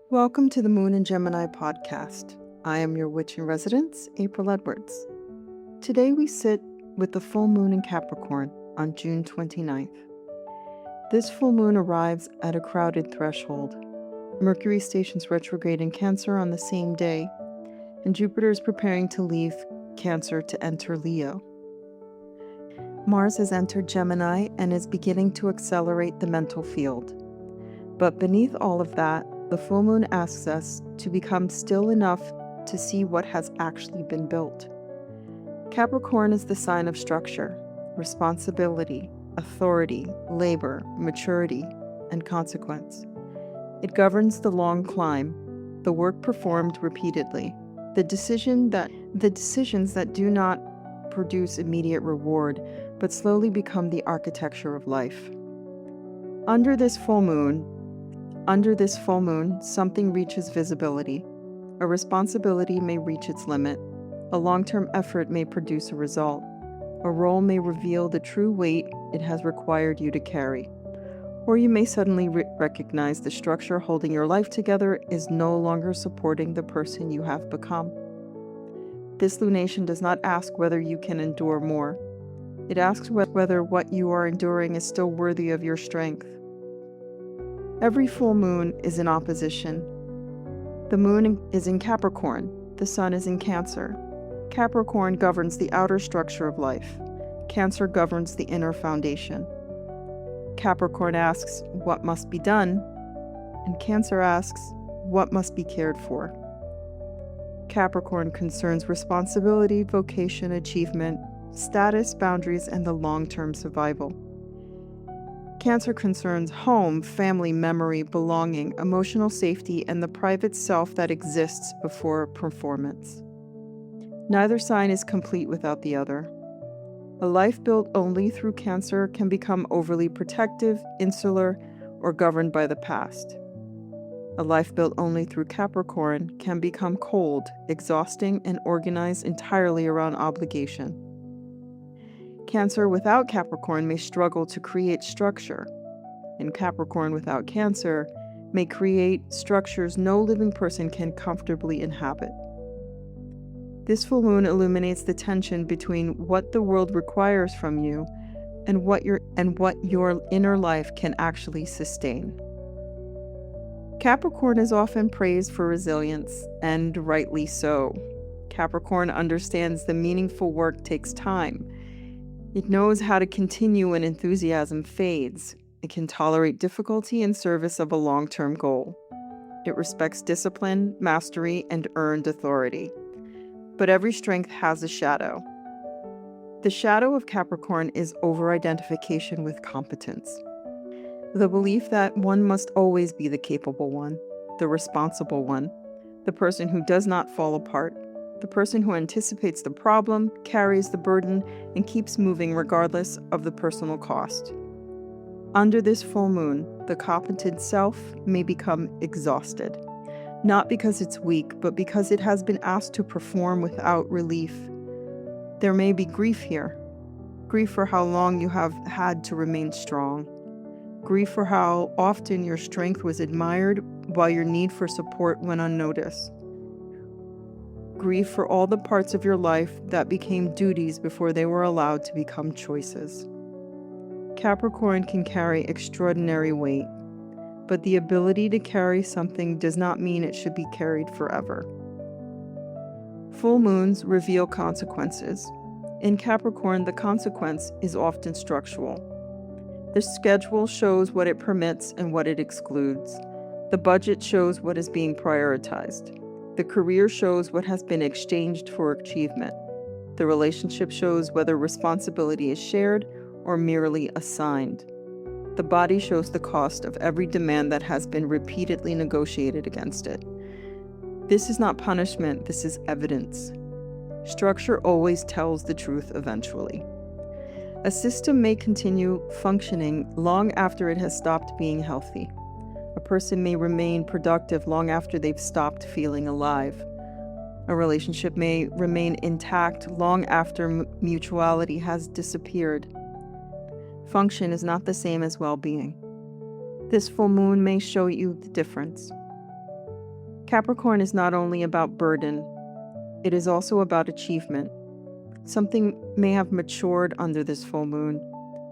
Welcome to the Moon and Gemini podcast. I am your witch in residence, April Edwards. Today we sit with the full moon in Capricorn on June 29th. This full moon arrives at a crowded threshold. Mercury stations retrograde in Cancer on the same day, and Jupiter is preparing to leave Cancer to enter Leo. Mars has entered Gemini and is beginning to accelerate the mental field. But beneath all of that, the full moon asks us to become still enough to see what has actually been built. Capricorn is the sign of structure, responsibility, authority, labor, maturity, and consequence. It governs the long climb, the work performed repeatedly, the decisions that do not produce immediate reward, but slowly become the architecture of life. Under this full moon, something reaches visibility. A responsibility may reach its limit. A long-term effort may produce a result. A role may reveal the true weight it has required you to carry. Or you may suddenly recognize the structure holding your life together is no longer supporting the person you have become. This lunation does not ask whether you can endure more. It asks whether what you are enduring is still worthy of your strength. Every full moon is in opposition. The moon is in Capricorn. The sun is in Cancer. Capricorn governs the outer structure of life. Cancer governs the inner foundation. Capricorn asks, what must be done? And Cancer asks, what must be cared for? Capricorn concerns responsibility, vocation, achievement, status, boundaries, and the long-term survival. Cancer concerns home, family, memory, belonging, emotional safety, and the private self that exists before performance. Neither sign is complete without the other. A life built only through Cancer can become overly protective, insular, or governed by the past. A life built only through Capricorn can become cold, exhausting, and organized entirely around obligation. Cancer without Capricorn may struggle to create structure, and Capricorn without Cancer may create structures no living person can comfortably inhabit. This full moon illuminates the tension between what the world requires from you and what your inner life can actually sustain. Capricorn is often praised for resilience, and rightly so. Capricorn understands the meaningful work takes time. It knows how to continue when enthusiasm fades. It can tolerate difficulty in service of a long-term goal. It respects discipline, mastery, and earned authority. But every strength has a shadow. The shadow of Capricorn is over-identification with competence. The belief that one must always be the capable one, the responsible one, the person who does not fall apart, the person who anticipates the problem, carries the burden, and keeps moving regardless of the personal cost. Under this full moon, the competent self may become exhausted, not because it's weak, but because it has been asked to perform without relief. There may be grief here, grief for how long you have had to remain strong, grief for how often your strength was admired while your need for support went unnoticed. Grief for all the parts of your life that became duties before they were allowed to become choices. Capricorn can carry extraordinary weight, but the ability to carry something does not mean it should be carried forever. Full moons reveal consequences. In Capricorn, the consequence is often structural. The schedule shows what it permits and what it excludes. The budget shows what is being prioritized. The career shows what has been exchanged for achievement. The relationship shows whether responsibility is shared or merely assigned. The body shows the cost of every demand that has been repeatedly negotiated against it. This is not punishment, this is evidence. Structure always tells the truth eventually. A system may continue functioning long after it has stopped being healthy. A person may remain productive long after they've stopped feeling alive. A relationship may remain intact long after mutuality has disappeared. Function is not the same as well-being. This full moon may show you the difference. Capricorn is not only about burden, it is also about achievement. Something may have matured under this full moon.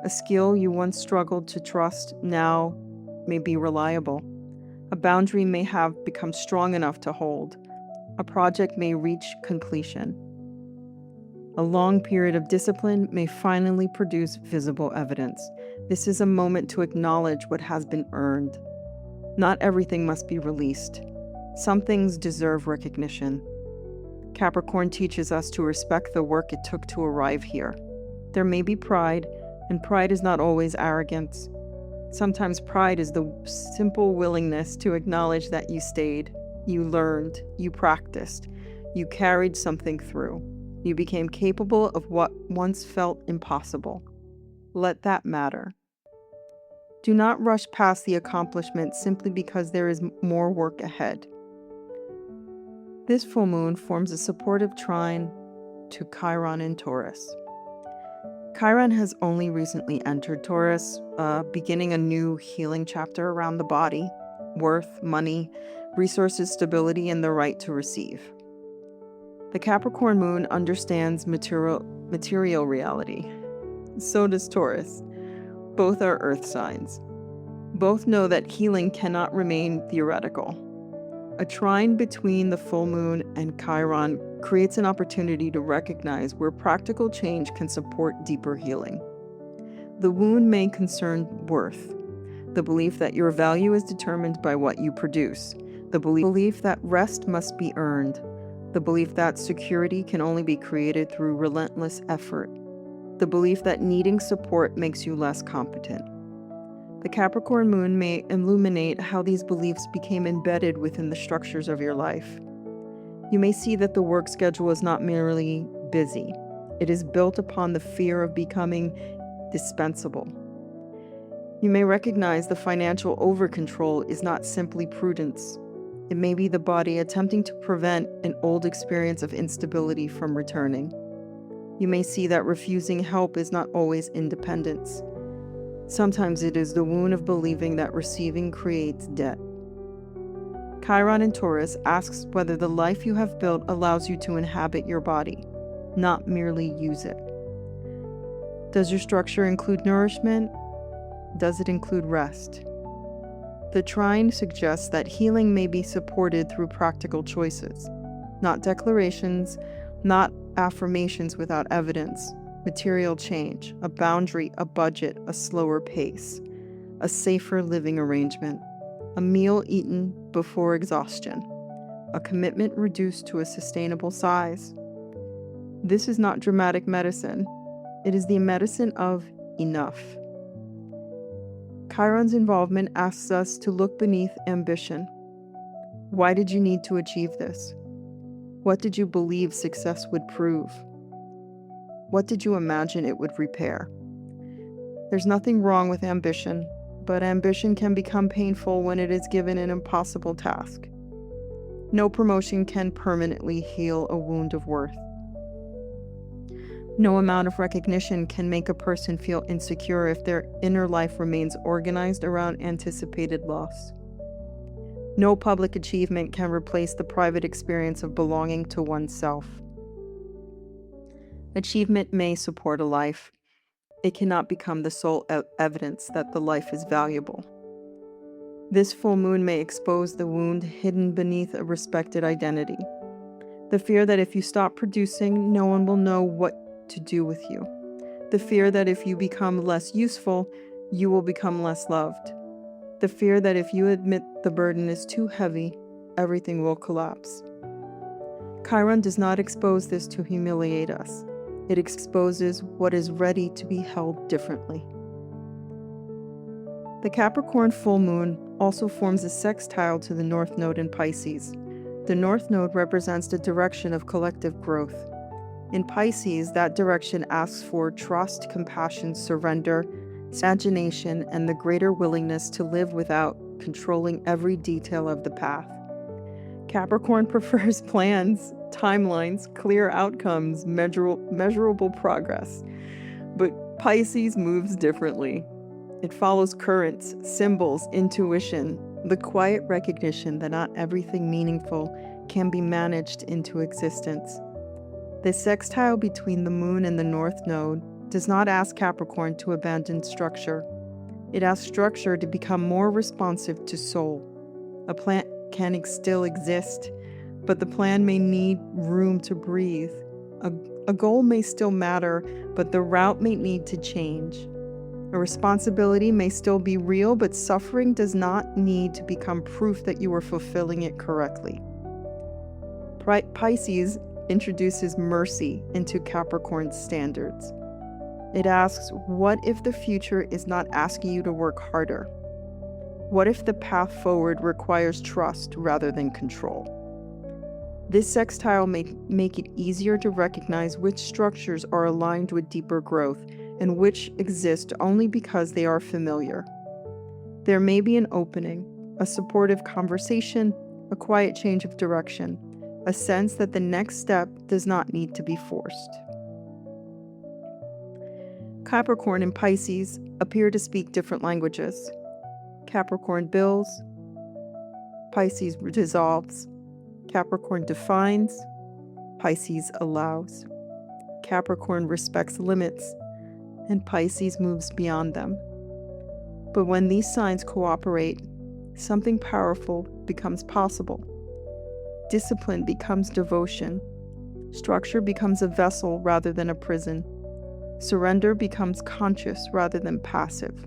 A skill you once struggled to trust now may be reliable. A boundary may have become strong enough to hold. A project may reach completion. A long period of discipline may finally produce visible evidence. This is a moment to acknowledge what has been earned. Not everything must be released. Some things deserve recognition. Capricorn teaches us to respect the work it took to arrive here. There may be pride, and pride is not always arrogance. Sometimes pride is the simple willingness to acknowledge that you stayed, you learned, you practiced, you carried something through. You became capable of what once felt impossible. Let that matter. Do not rush past the accomplishment simply because there is more work ahead. This full moon forms a supportive trine to Chiron in Taurus. Chiron has only recently entered Taurus, beginning a new healing chapter around the body, worth, money, resources, stability, and the right to receive. The Capricorn moon understands material reality. So does Taurus. Both are earth signs. Both know that healing cannot remain theoretical. A trine between the full moon and Chiron creates an opportunity to recognize where practical change can support deeper healing. The wound may concern worth, the belief that your value is determined by what you produce, the belief that rest must be earned, the belief that security can only be created through relentless effort, the belief that needing support makes you less competent. The Capricorn moon may illuminate how these beliefs became embedded within the structures of your life. You may see that the work schedule is not merely busy. It is built upon the fear of becoming dispensable. You may recognize the financial over-control is not simply prudence. It may be the body attempting to prevent an old experience of instability from returning. You may see that refusing help is not always independence. Sometimes it is the wound of believing that receiving creates debt. Chiron in Taurus asks whether the life you have built allows you to inhabit your body, not merely use it. Does your structure include nourishment? Does it include rest? The trine suggests that healing may be supported through practical choices, not declarations, not affirmations without evidence. Material change, a boundary, a budget, a slower pace, a safer living arrangement, a meal eaten before exhaustion, a commitment reduced to a sustainable size. This is not dramatic medicine. It is the medicine of enough. Chiron's involvement asks us to look beneath ambition. Why did you need to achieve this? What did you believe success would prove? What did you imagine it would repair? There's nothing wrong with ambition, but ambition can become painful when it is given an impossible task. No promotion can permanently heal a wound of worth. No amount of recognition can make a person feel insecure if their inner life remains organized around anticipated loss. No public achievement can replace the private experience of belonging to oneself. Achievement may support a life. It cannot become the sole evidence that the life is valuable. This full moon may expose the wound hidden beneath a respected identity. The fear that if you stop producing, no one will know what to do with you. The fear that if you become less useful, you will become less loved. The fear that if you admit the burden is too heavy, everything will collapse. Chiron does not expose this to humiliate us. It exposes what is ready to be held differently. The Capricorn full moon also forms a sextile to the North Node in Pisces. The North Node represents the direction of collective growth. In Pisces, that direction asks for trust, compassion, surrender, imagination, and the greater willingness to live without controlling every detail of the path. Capricorn prefers plans, timelines, clear outcomes, measurable progress. But Pisces moves differently. It follows currents, symbols, intuition, the quiet recognition that not everything meaningful can be managed into existence. The sextile between the moon and the north node does not ask Capricorn to abandon structure. It asks structure to become more responsive to soul. A plan can still exist, but the plan may need room to breathe. A goal may still matter, but the route may need to change. A responsibility may still be real, but suffering does not need to become proof that you are fulfilling it correctly. Pisces introduces mercy into Capricorn's standards. It asks, what if the future is not asking you to work harder? What if the path forward requires trust rather than control? This sextile may make it easier to recognize which structures are aligned with deeper growth and which exist only because they are familiar. There may be an opening, a supportive conversation, a quiet change of direction, a sense that the next step does not need to be forced. Capricorn and Pisces appear to speak different languages. Capricorn builds, Pisces dissolves. Capricorn defines, Pisces allows. Capricorn respects limits, and Pisces moves beyond them. But when these signs cooperate, something powerful becomes possible. Discipline becomes devotion. Structure becomes a vessel rather than a prison. Surrender becomes conscious rather than passive.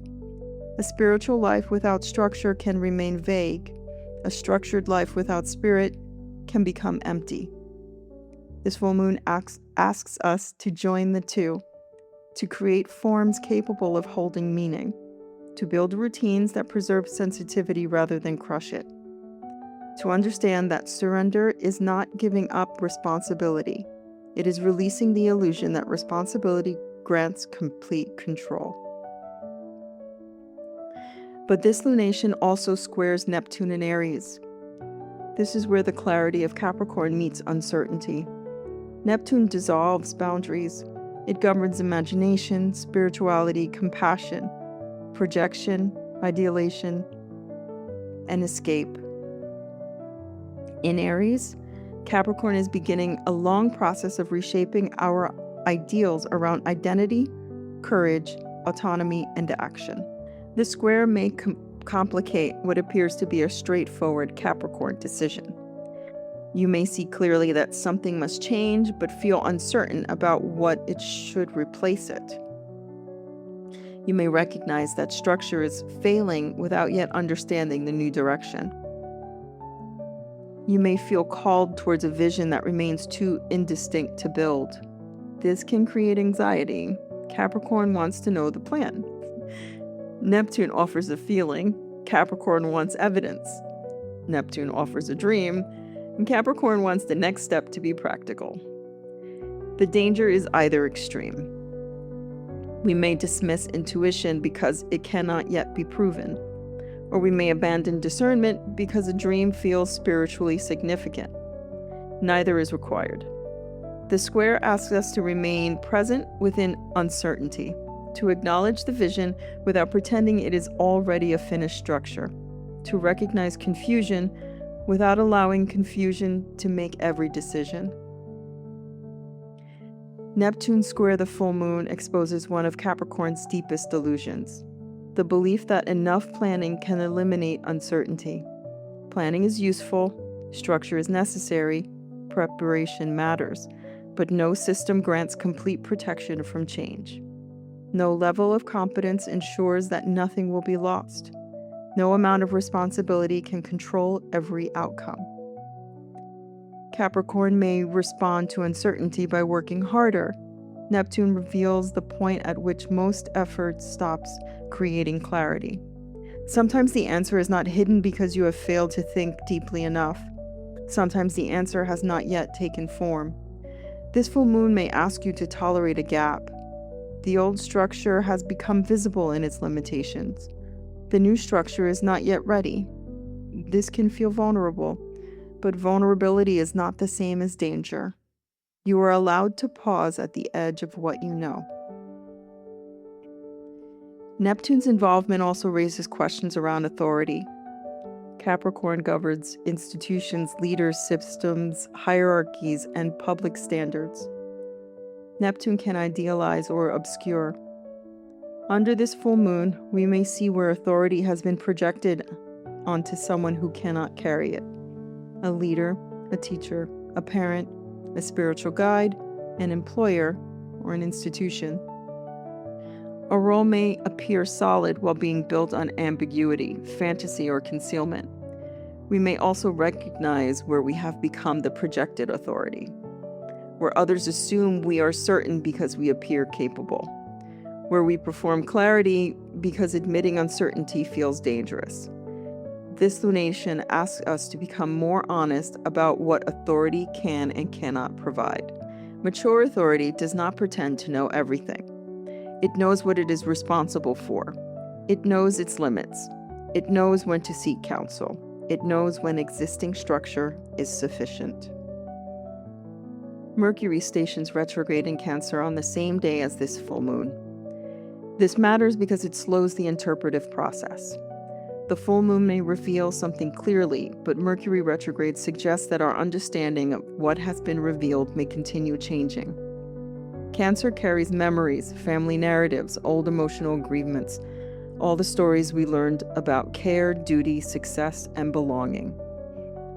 A spiritual life without structure can remain vague. A structured life without spirit can become empty. This full moon asks us to join the two, to create forms capable of holding meaning, to build routines that preserve sensitivity rather than crush it, to understand that surrender is not giving up responsibility. It is releasing the illusion that responsibility grants complete control. But this lunation also squares Neptune and Aries. This is where the clarity of Capricorn meets uncertainty. Neptune dissolves boundaries. It governs imagination, spirituality, compassion, projection, ideation, and escape. In Aries, Capricorn is beginning a long process of reshaping our ideals around identity, courage, autonomy, and action. The square may complicate what appears to be a straightforward Capricorn decision. You may see clearly that something must change, but feel uncertain about what it should replace it. You may recognize that structure is failing without yet understanding the new direction. You may feel called towards a vision that remains too indistinct to build. This can create anxiety. Capricorn wants to know the plan. Neptune offers a feeling. Capricorn wants evidence. Neptune offers a dream, and Capricorn wants the next step to be practical. The danger is either extreme. We may dismiss intuition because it cannot yet be proven, or we may abandon discernment because a dream feels spiritually significant. Neither is required. The square asks us to remain present within uncertainty, to acknowledge the vision without pretending it is already a finished structure, to recognize confusion without allowing confusion to make every decision. Neptune square the full moon exposes one of Capricorn's deepest delusions, the belief that enough planning can eliminate uncertainty. Planning is useful, structure is necessary, preparation matters, but no system grants complete protection from change. No level of competence ensures that nothing will be lost. No amount of responsibility can control every outcome. Capricorn may respond to uncertainty by working harder. Neptune reveals the point at which most effort stops creating clarity. Sometimes the answer is not hidden because you have failed to think deeply enough. Sometimes the answer has not yet taken form. This full moon may ask you to tolerate a gap. The old structure has become visible in its limitations. The new structure is not yet ready. This can feel vulnerable, but vulnerability is not the same as danger. You are allowed to pause at the edge of what you know. Neptune's involvement also raises questions around authority. Capricorn governs institutions, leaders, systems, hierarchies, and public standards. Neptune can idealize or obscure. Under this full moon, we may see where authority has been projected onto someone who cannot carry it. A leader, a teacher, a parent, a spiritual guide, an employer, or an institution. A role may appear solid while being built on ambiguity, fantasy, or concealment. We may also recognize where we have become the projected authority, where others assume we are certain because we appear capable, where we perform clarity because admitting uncertainty feels dangerous. This lunation asks us to become more honest about what authority can and cannot provide. Mature authority does not pretend to know everything. It knows what it is responsible for. It knows its limits. It knows when to seek counsel. It knows when existing structure is sufficient. Mercury stations retrograde in Cancer on the same day as this full moon. This matters because it slows the interpretive process. The full moon may reveal something clearly, but Mercury retrograde suggests that our understanding of what has been revealed may continue changing. Cancer carries memories, family narratives, old emotional agreements, all the stories we learned about care, duty, success, and belonging.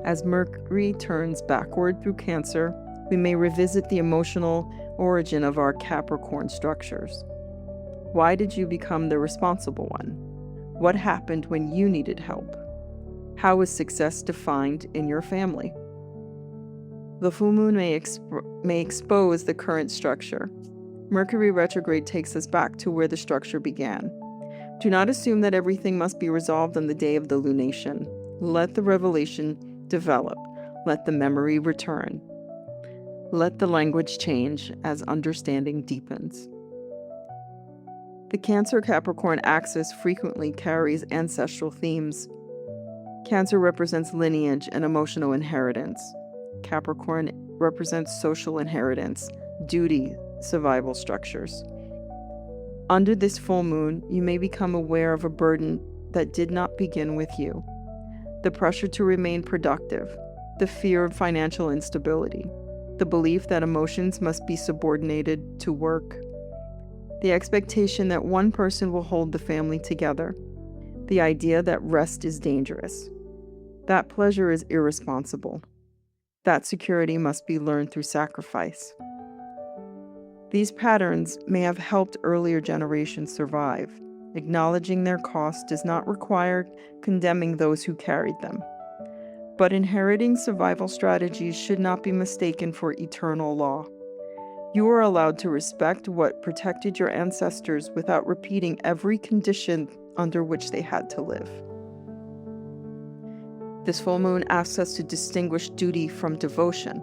As Mercury turns backward through Cancer, we may revisit the emotional origin of our Capricorn structures. Why did you become the responsible one? What happened when you needed help? How is success defined in your family? The full moon may expose the current structure. Mercury retrograde takes us back to where the structure began. Do not assume that everything must be resolved on the day of the lunation. Let the revelation develop. Let the memory return. Let the language change as understanding deepens. The Cancer-Capricorn axis frequently carries ancestral themes. Cancer represents lineage and emotional inheritance. Capricorn represents social inheritance, duty, survival structures. Under this full moon, you may become aware of a burden that did not begin with you. The pressure to remain productive, the fear of financial instability, the belief that emotions must be subordinated to work, the expectation that one person will hold the family together, the idea that rest is dangerous, that pleasure is irresponsible, that security must be learned through sacrifice. These patterns may have helped earlier generations survive. Acknowledging their cost does not require condemning those who carried them. But inheriting survival strategies should not be mistaken for eternal law. You are allowed to respect what protected your ancestors without repeating every condition under which they had to live. This full moon asks us to distinguish duty from devotion.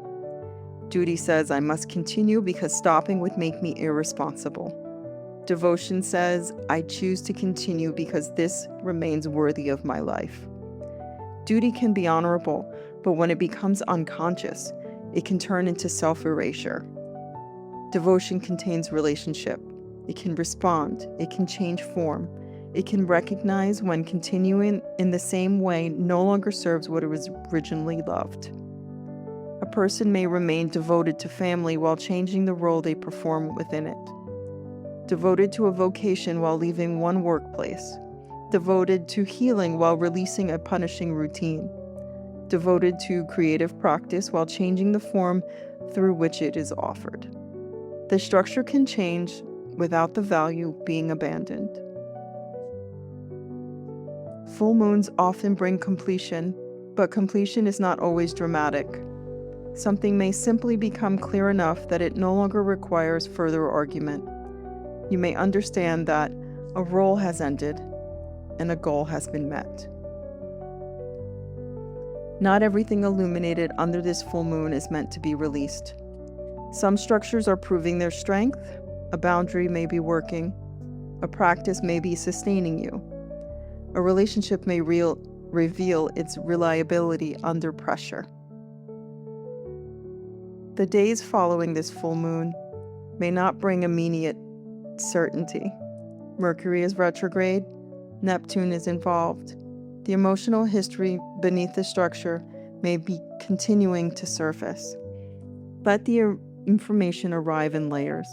Duty says, I must continue because stopping would make me irresponsible. Devotion says, I choose to continue because this remains worthy of my life. Duty can be honorable, but when it becomes unconscious, it can turn into self-erasure. Devotion contains relationship. It can respond. It can change form. It can recognize when continuing in the same way no longer serves what it was originally loved. A person may remain devoted to family while changing the role they perform within it. Devoted to a vocation while leaving one workplace. Devoted to healing while releasing a punishing routine. Devoted to creative practice while changing the form through which it is offered. The structure can change without the value being abandoned. Full moons often bring completion, but completion is not always dramatic. Something may simply become clear enough that it no longer requires further argument. You may understand that a role has ended and a goal has been met. Not everything illuminated under this full moon is meant to be released. Some structures are proving their strength, a boundary may be working, a practice may be sustaining you. A relationship may reveal its reliability under pressure. The days following this full moon may not bring immediate certainty. Mercury is retrograde, Neptune is involved. The emotional history beneath the structure may be continuing to surface. Let the information arrive in layers.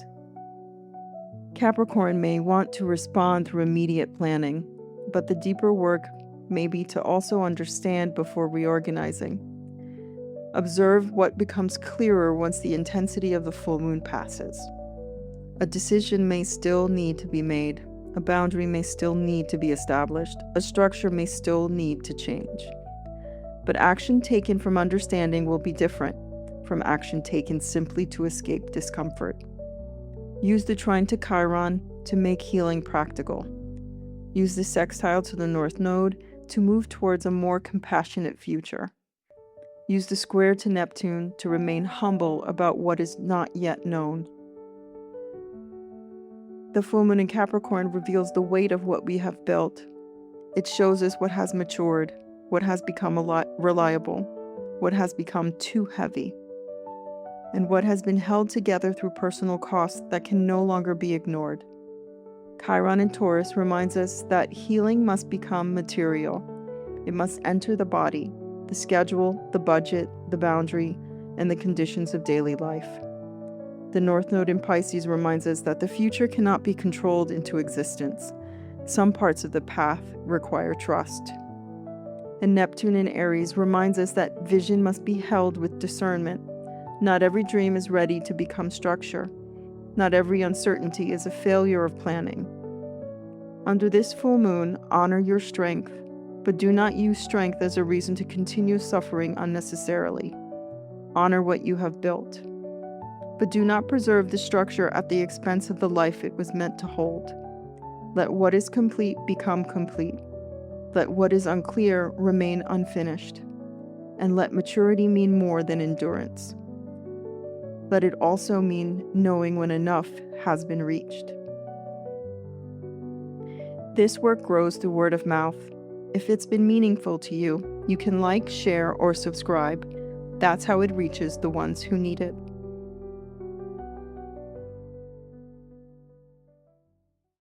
Capricorn may want to respond through immediate planning, but the deeper work may be to also understand before reorganizing. Observe what becomes clearer once the intensity of the full moon passes. A decision may still need to be made. A boundary may still need to be established. A structure may still need to change. But action taken from understanding will be different from action taken simply to escape discomfort. Use the trine to Chiron to make healing practical. Use the sextile to the North Node to move towards a more compassionate future. Use the square to Neptune to remain humble about what is not yet known. The full moon in Capricorn reveals the weight of what we have built. It shows us what has matured, what has become reliable, what has become too heavy, and what has been held together through personal costs that can no longer be ignored. Chiron in Taurus reminds us that healing must become material. It must enter the body, the schedule, the budget, the boundary, and the conditions of daily life. The North Node in Pisces reminds us that the future cannot be controlled into existence. Some parts of the path require trust. And Neptune in Aries reminds us that vision must be held with discernment. Not every dream is ready to become structure. Not every uncertainty is a failure of planning. Under this full moon, honor your strength, but do not use strength as a reason to continue suffering unnecessarily. Honor what you have built, but do not preserve the structure at the expense of the life it was meant to hold. Let what is complete become complete. Let what is unclear remain unfinished. And let maturity mean more than endurance. Let it also mean knowing when enough has been reached. This work grows through word of mouth. If it's been meaningful to you, you can like, share, or subscribe. That's how it reaches the ones who need it.